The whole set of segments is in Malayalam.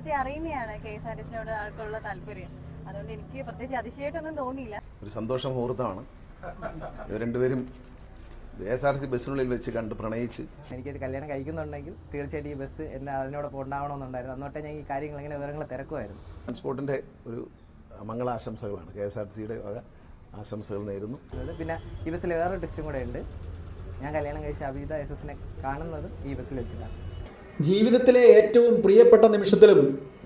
നേരത്തെ അറിയുന്നതാണ് KSRTCയോട് ആൾക്കുള്ള താല്പര്യം. അതുകൊണ്ട് എനിക്ക് പ്രത്യേകിച്ച് അതിശയമായിട്ടൊന്നും തോന്നിയില്ല. ഒരു സന്തോഷ മുഹൂർത്തമാണ്. ഇവർ രണ്ടുപേരും KSRTC ബസ്സിനുള്ളിൽ വെച്ച് കണ്ട് പ്രണയിച്ച്. എനിക്കൊരു കല്യാണം കഴിക്കുന്നുണ്ടെങ്കിൽ തീർച്ചയായിട്ടും ഈ ബസ് എന്നെ അതിനോടൊപ്പം ഉണ്ടാവണമെന്നുണ്ടായിരുന്നു. അന്നോട്ടെ ഞാൻ ഈ കാര്യങ്ങൾ ഇങ്ങനെ വിവരങ്ങൾ തിരക്കുമായിരുന്നു. ട്രാൻസ്പോർട്ടിൻ്റെ ഒരു മംഗളാശംസകളാണ്, KSRTCയുടെ വക ആശംസകൾ നേരുന്നു. പിന്നെ ഈ ബസ്സിൽ വേറൊരു ടെസ്റ്റും കൂടെ ഉണ്ട്. ഞാൻ കല്യാണം കഴിച്ച അബീദ SS-നെ കാണുന്നതും ഈ ബസ്സിൽ വെച്ചിട്ടാണ്. ജീവിതത്തിലെ ഏറ്റവും പ്രിയപ്പെട്ട നിമിഷത്തിലും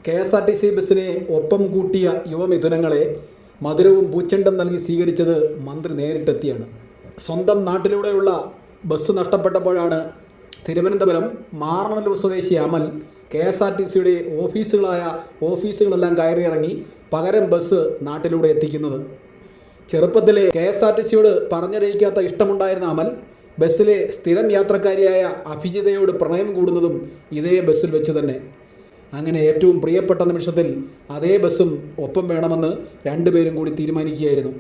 KSRTC ബസ്സിനെ ഒപ്പം കൂട്ടിയ യുവമിഥുനങ്ങളെ മധുരവും പൂച്ചെണ്ടും നൽകി സ്വീകരിച്ചത് മന്ത്രി നേരിട്ടെത്തിയാണ്. സ്വന്തം നാട്ടിലൂടെയുള്ള ബസ് നഷ്ടപ്പെട്ടപ്പോഴാണ് തിരുവനന്തപുരം മാറനല്ലൂർ സ്വദേശി അമൽ KSRTCയുടെ ഓഫീസുകളെല്ലാം കയറിയിറങ്ങി പകരം ബസ് നാട്ടിലൂടെ എത്തിക്കുന്നത്. ചെറുപ്പത്തിലെ KSRTCയോട് പറഞ്ഞറിയിക്കാത്ത ഇഷ്ടമുണ്ടായിരുന്ന അമൽ ബസ്സിലെ സ്ഥിരം യാത്രക്കാരിയായ അഭിജിതയോട് പ്രണയം കൂടുന്നതും ഇതേ ബസ്സിൽ വെച്ച് തന്നെ. അങ്ങനെ ഏറ്റവും പ്രിയപ്പെട്ട നിമിഷത്തിൽ അതേ ബസ്സും ഒപ്പം വേണമെന്ന് രണ്ടുപേരും കൂടി തീരുമാനിക്കുകയായിരുന്നു.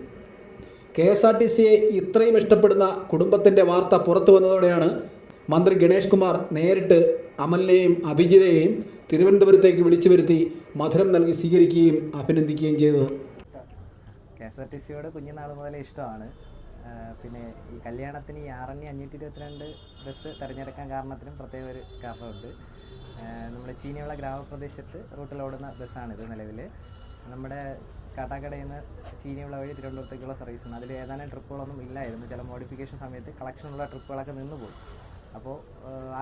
KSRTCയെ ഇത്രയും ഇഷ്ടപ്പെടുന്ന കുടുംബത്തിൻ്റെ വാർത്ത പുറത്തു വന്നതോടെയാണ് മന്ത്രി ഗണേഷ് കുമാർ നേരിട്ട് അമലിനെയും അഭിജിതയെയും തിരുവനന്തപുരത്തേക്ക് വിളിച്ചു വരുത്തി മധുരം നൽകി സ്വീകരിക്കുകയും അഭിനന്ദിക്കുകയും ചെയ്തത്. KSRTCയോട് കുഞ്ഞുനാൾ മുതലേ ഇഷ്ടമാണ്. പിന്നെ ഈ കല്യാണത്തിന് ഈ RN 522 ബസ് തിരഞ്ഞെടുക്കാൻ കാരണത്തിനും പ്രത്യേക ഒരു കാരണമുണ്ട്. നമ്മുടെ ചീനിയുള്ള ഗ്രാമപ്രദേശത്ത് റൂട്ടിലോടുന്ന ബസ്സാണിത്. നിലവിൽ നമ്മുടെ കാട്ടാക്കടയിൽ നിന്ന് ചീനിയുള്ള വഴി തിരുവനന്തപുരത്തേക്കുള്ള സർവീസാണ്. അതിൽ ഏതാനും ട്രിപ്പുകളൊന്നും ഇല്ലായിരുന്നു. ചില മോഡിഫിക്കേഷൻ സമയത്ത് കളക്ഷനുള്ള ട്രിപ്പുകളൊക്കെ നിന്നുപോയി. അപ്പോൾ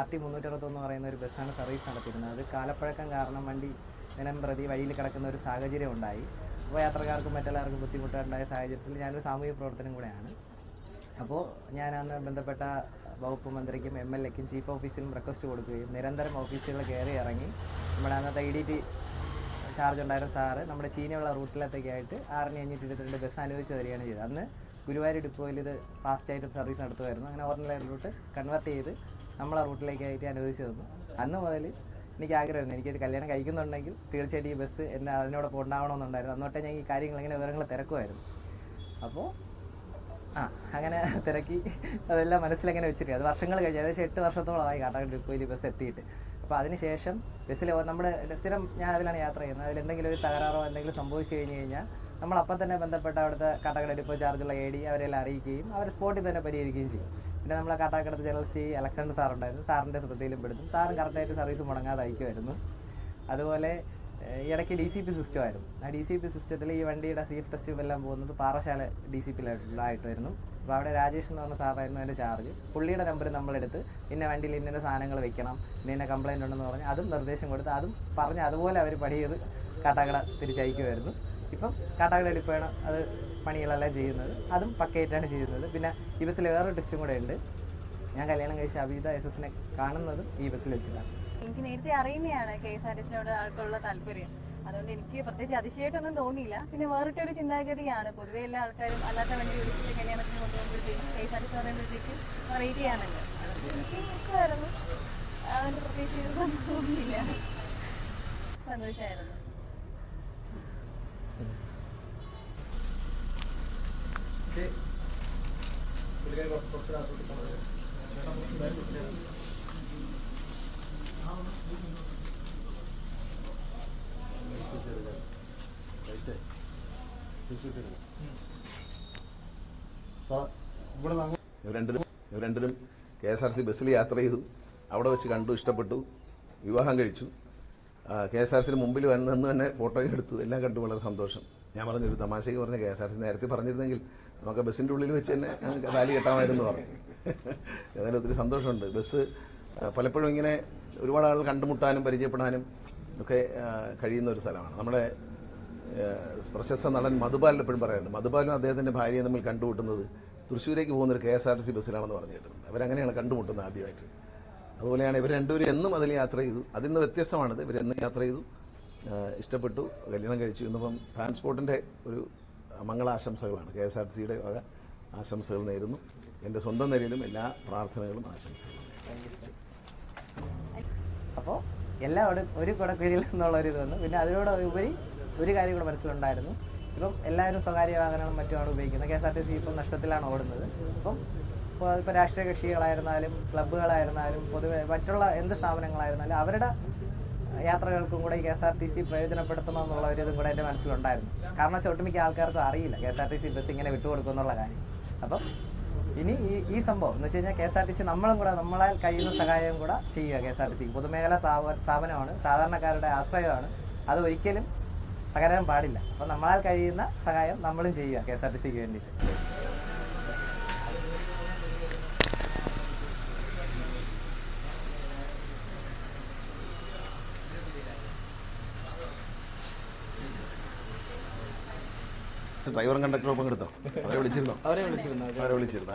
RT 361 പറയുന്ന ഒരു ബസ്സാണ് സർവീസ് നടത്തിയിരുന്നത്. അത് കാലപ്പഴക്കം കാരണം വണ്ടി ദിനം പ്രതി വഴിയിൽ കിടക്കുന്ന ഒരു സാഹചര്യം ഉണ്ടായി. അപ്പോൾ യാത്രക്കാർക്കും മറ്റെല്ലാവർക്കും ബുദ്ധിമുട്ടുണ്ടായ സാഹചര്യത്തിൽ ഞാനൊരു സാമൂഹിക പ്രവർത്തനം കൂടെയാണ്. അപ്പോൾ ഞാൻ അന്ന് ബന്ധപ്പെട്ട വകുപ്പ് മന്ത്രിക്കും MLAക്കും ചീഫ് ഓഫീസിലും റിക്വസ്റ്റ് കൊടുക്കുകയും നിരന്തരം ഓഫീസുകളിൽ കയറി ഇറങ്ങി നമ്മുടെ അന്നത്തെ IDT ചാർജ് ഉണ്ടായിരുന്ന സാറ് നമ്മുടെ ചീനിയുള്ള റൂട്ടിലത്തേക്കായിട്ട് RN 522 ബസ് അനുവദിച്ച് തരികയാണ് ചെയ്തത്. അന്ന് ഗുരുവായൂർ ഡിപ്പോയിൽ ഇത് ഫാസ്റ്റായിട്ട് സർവീസ് നടത്തുമായിരുന്നു. അങ്ങനെ ഓർഡിനറി റൂട്ട് കൺവേർട്ട് ചെയ്ത് നമ്മളെ റൂട്ടിലേക്കായിട്ട് അനുവദിച്ച് തന്നു. അന്ന് മുതൽ എനിക്ക് ആഗ്രഹമായിരുന്നു എനിക്കൊരു കല്യാണം കഴിക്കുന്നുണ്ടെങ്കിൽ തീർച്ചയായിട്ടും ഈ ബസ് എന്നെ അതിനോടൊപ്പം ഉണ്ടാവണമെന്നുണ്ടായിരുന്നു. അന്നോട്ടെ ഞാൻ ഈ കാര്യങ്ങൾ ഇങ്ങനെ വിവരങ്ങൾ തിരക്കുമായിരുന്നു. അപ്പോൾ അങ്ങനെ തിരക്കി അതെല്ലാം മനസ്സിലെങ്ങനെ വെച്ചിട്ട് അത് വർഷങ്ങൾ കഴിഞ്ഞ് ഏകദേശം 8 വർഷത്തോളമായി കാട്ടാക്കട ഡിപ്പോയിൽ ബസ് എത്തിയിട്ട്. അപ്പോൾ അതിനുശേഷം ബസ്സിൽ നമ്മുടെ സ്ഥിരം ഞാൻ അതിലാണ് യാത്ര ചെയ്യുന്നത്. അതിലെന്തെങ്കിലും ഒരു തകരാറോ എന്തെങ്കിലും സംഭവിച്ചു കഴിഞ്ഞാൽ നമ്മളപ്പം തന്നെ ബന്ധപ്പെട്ട അവിടുത്തെ കാട്ടാക്കട ഡിപ്പോ ചാർജുള്ള AD അവരെല്ലാം അറിയിക്കുകയും അവർ സ്പോട്ടിൽ തന്നെ പരിഹരിക്കുകയും ചെയ്യും. പിന്നെ നമ്മളെ കാട്ടാക്കടത്ത് ജനറൽ C അലക്സാണ്ടർ സാറുണ്ടായിരുന്നു. സാറിൻ്റെ ശ്രദ്ധയിലും പെടുത്തും. സാറും കറക്റ്റായിട്ട് സർവീസ് മുടങ്ങാതെ അയക്കുമായിരുന്നു. അതുപോലെ ഇടയ്ക്ക് DCP സിസ്റ്റം ആയിരുന്നു. ആ DCP സിസ്റ്റത്തിൽ ഈ വണ്ടിയുടെ സേഫ് ടെസ്റ്റും എല്ലാം പോകുന്നത് പാറശാല DCPയിലായിട്ടായിരുന്നു. അപ്പോൾ അവിടെ രാജേഷ് എന്ന് പറഞ്ഞ സാറായിരുന്നു അതിൻ്റെ ചാർജ്. പുള്ളിയുടെ നമ്പർ നമ്മളെടുത്ത് ഇന്ന വണ്ടിയിൽ ഇന്ന സാധനങ്ങൾ വെക്കണം, ഇന്ന കംപ്ലയിൻ്റ് ഉണ്ടെന്ന് പറഞ്ഞ് അതും നിർദ്ദേശം കൊടുത്ത് അതും പറഞ്ഞ് അതുപോലെ അവർ പണി ചെയ്ത് കാട്ടാക്കട തിരിച്ചയക്കുമായിരുന്നു. ഇപ്പം കാട്ടാക്കട ഡിപ്പോയാണ് അത് പണികളെല്ലാം ചെയ്യുന്നത്. അതും പക്കയായിട്ടാണ് ചെയ്യുന്നത്. പിന്നെ ഈ ബസ്സിൽ വേറൊരു ടെസ്റ്റും കൂടെ ഉണ്ട്. ഞാൻ കല്യാണം കഴിച്ച അബീദ SS-നെ കാണുന്നതും ഈ ബസ്സിൽ വെച്ചിട്ടാണ്. എനിക്ക് നേരത്തെ അറിയുന്നതാണ് KSRTCയോട് ആൾക്കുള്ള താല്പര്യം. അതുകൊണ്ട് എനിക്ക് പ്രത്യേകിച്ച് അതിശയമായിട്ടൊന്നും തോന്നിയില്ല. പിന്നെ വേറിട്ടൊരു ചിന്താഗതിയാണ്. പൊതുവെ എല്ലാ ആൾക്കാരും അല്ലാത്ത വണ്ടി വിളിച്ചിട്ട് കല്യാണത്തിന് കൊണ്ടുപോകുമ്പോഴത്തേക്കും KSRTC പറയുമ്പോഴത്തേക്ക് വെറൈറ്റി ആണല്ലോ. എനിക്ക് ഇഷ്ടമായിരുന്നു. അതുകൊണ്ട് പ്രത്യേകിച്ച് ഇതൊന്നും തോന്നിയില്ല. സന്തോഷമായിരുന്നു. ഇവർ രണ്ടിലും KSRTC ബസ്സിൽ യാത്ര ചെയ്തു. അവിടെ വെച്ച് കണ്ടു, ഇഷ്ടപ്പെട്ടു, വിവാഹം കഴിച്ചു. KSRTCയുടെ മുമ്പിൽ വന്നെന്ന് തന്നെ ഫോട്ടോയും എടുത്തു. എല്ലാം കണ്ടു വളരെ സന്തോഷം. ഞാൻ പറഞ്ഞൊരു തമാശയ്ക്ക് പറഞ്ഞ KSRTC നേരത്തെ പറഞ്ഞിരുന്നെങ്കിൽ നമുക്ക് ബസ്സിൻ്റെ ഉള്ളിൽ വെച്ച് തന്നെ ഞങ്ങൾക്ക് താലി കെട്ടാമായിരുന്നു പറഞ്ഞു. ഏതായാലും ഒത്തിരി സന്തോഷമുണ്ട്. ബസ് പലപ്പോഴും ഇങ്ങനെ ഒരുപാട് ആളുകൾ കണ്ടുമുട്ടാനും പരിചയപ്പെടാനും ഒക്കെ കഴിയുന്ന ഒരു സ്ഥലമാണ്. നമ്മുടെ പ്രശസ്ത നടൻ മധുബാലൻ എപ്പോഴും പറയാറുണ്ട്, മധുബാലും അദ്ദേഹത്തിൻ്റെ ഭാര്യയും തമ്മിൽ കണ്ടുമുട്ടുന്നത് തൃശ്ശൂരേക്ക് പോകുന്നൊരു KSRTC ബസ്സിലാണെന്ന് പറഞ്ഞു കേട്ടിട്ടുണ്ട്. അവരങ്ങനെയാണ് കണ്ടുമുട്ടുന്നത് ആദ്യമായിട്ട്. അതുപോലെയാണ് ഇവർ രണ്ടുപേരും എന്നും അതിൽ യാത്ര ചെയ്തു. അതിൽ നിന്ന് വ്യത്യസ്തമാണിത്. ഇവരെന്നും യാത്ര ചെയ്തു, ഇഷ്ടപ്പെട്ടു, കല്യാണം കഴിച്ചു. ഇന്നിപ്പം ട്രാൻസ്പോർട്ടിൻ്റെ ഒരു മംഗളാശംസകളാണ്, KSRTCയുടെ വക ആശംസകൾ നേരുന്നു. എൻ്റെ സ്വന്തം നിലയിലും എല്ലാ പ്രാർത്ഥനകളും ആശംസകളും. അപ്പോൾ എല്ലാവരും ഒരു കുടക്കീഴിൽ നിന്നുള്ളൊരു ഇത് വന്നു. പിന്നെ അതിനോട് ഉപരി ഒരു കാര്യം കൂടെ മനസ്സിലുണ്ടായിരുന്നു. ഇപ്പം എല്ലാവരും സ്വകാര്യ വാഹനങ്ങളും മറ്റുമാണ് ഉപയോഗിക്കുന്നത്. KSRTC ഇപ്പം നഷ്ടത്തിലാണ് ഓടുന്നത്. അപ്പം ഇപ്പോൾ രാഷ്ട്രീയ കക്ഷികളായിരുന്നാലും ക്ലബ്ബുകളായിരുന്നാലും പൊതുവെ മറ്റുള്ള എന്ത് സ്ഥാപനങ്ങളായിരുന്നാലും അവരുടെ യാത്രകൾക്കും കൂടെ ഈ KSRTC പ്രയോജനപ്പെടുത്തണം എന്നുള്ള ഒരു ഇതും കൂടെ എൻ്റെ മനസ്സിലുണ്ടായിരുന്നു. കാരണം വെച്ചാൽ ഒട്ടുമിക്ക ആൾക്കാർക്കും അറിയില്ല KSRTC ബസ് ഇങ്ങനെ വിട്ടുകൊടുക്കും എന്നുള്ള കാര്യം. അപ്പം ഇനി ഈ സംഭവം എന്ന് വെച്ച് കഴിഞ്ഞാൽ KSRTC നമ്മളും കൂടെ നമ്മളാൽ കഴിയുന്ന സഹായം കൂടെ ചെയ്യുക. KSRTC പൊതുമേഖലാ സ്ഥാപനമാണ്, സാധാരണക്കാരുടെ ആശ്രയമാണ്, അത് ഒരിക്കലും തകരാൻ പാടില്ല. അപ്പം നമ്മളാൽ കഴിയുന്ന സഹായം നമ്മളും ചെയ്യുക KSRTCക്ക് വേണ്ടിയിട്ട്. ഡ്രൈവറും കണ്ടക്ടറും ഒപ്പം എടുത്തോ? അവരെ വിളിച്ചിരുന്നോ? അവരെ വിളിച്ചിരുന്നു.